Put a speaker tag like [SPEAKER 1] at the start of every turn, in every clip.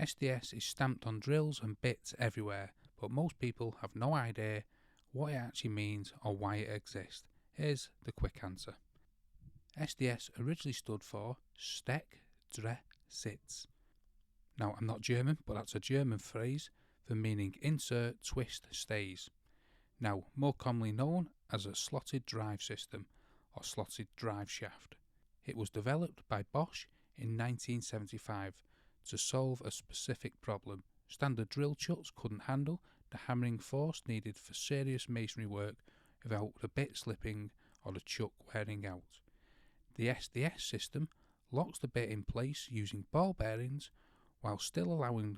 [SPEAKER 1] SDS is stamped on drills and bits everywhere, but most people have no idea what it actually means or why it exists. Here's the quick answer. SDS originally stood for Steck, Dre, Sitz. Now, I'm not German, but that's a German phrase for meaning insert, twist, stays. Now, more commonly known as a slotted drive system or slotted drive shaft. It was developed by Bosch in 1975 to solve a specific problem. Standard drill chucks couldn't handle the hammering force needed for serious masonry work without the bit slipping or the chuck wearing out. The SDS system locks the bit in place using ball bearings while still allowing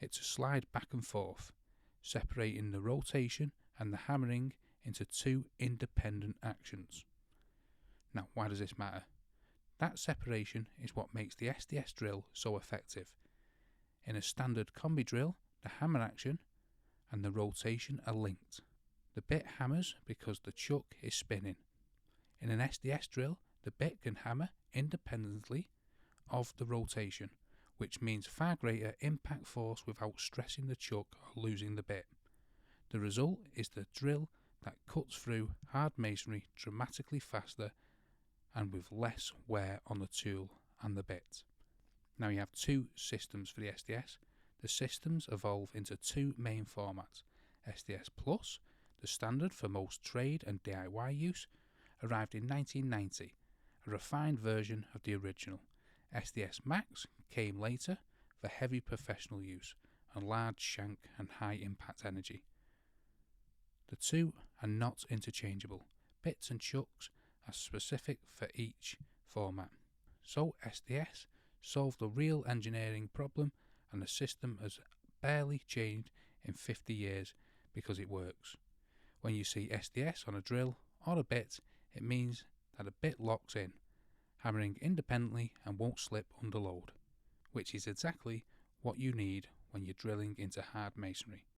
[SPEAKER 1] it to slide back and forth, separating the rotation and the hammering into two independent actions. Now, why does this matter? That separation is what makes the SDS drill so effective. In a standard combi drill, the hammer action and the rotation are linked. The bit hammers because the chuck is spinning. In an SDS drill, the bit can hammer independently of the rotation, which means far greater impact force without stressing the chuck or losing the bit. The result is the drill that cuts through hard masonry dramatically faster and with less wear on the tool and the bit. Now you have two systems for the SDS. The systems evolve into two main formats. SDS Plus, the standard for most trade and DIY use, arrived in 1990, a refined version of the original. SDS Max came later for heavy professional use and large shank and high impact energy. The two are not interchangeable. Bits and chucks are specific for each format. So SDS solved a real engineering problem, and the system has barely changed in 50 years because it works. When you see SDS on a drill or a bit, it means that a bit locks in, hammering independently and won't slip under load, which is exactly what you need when you're drilling into hard masonry.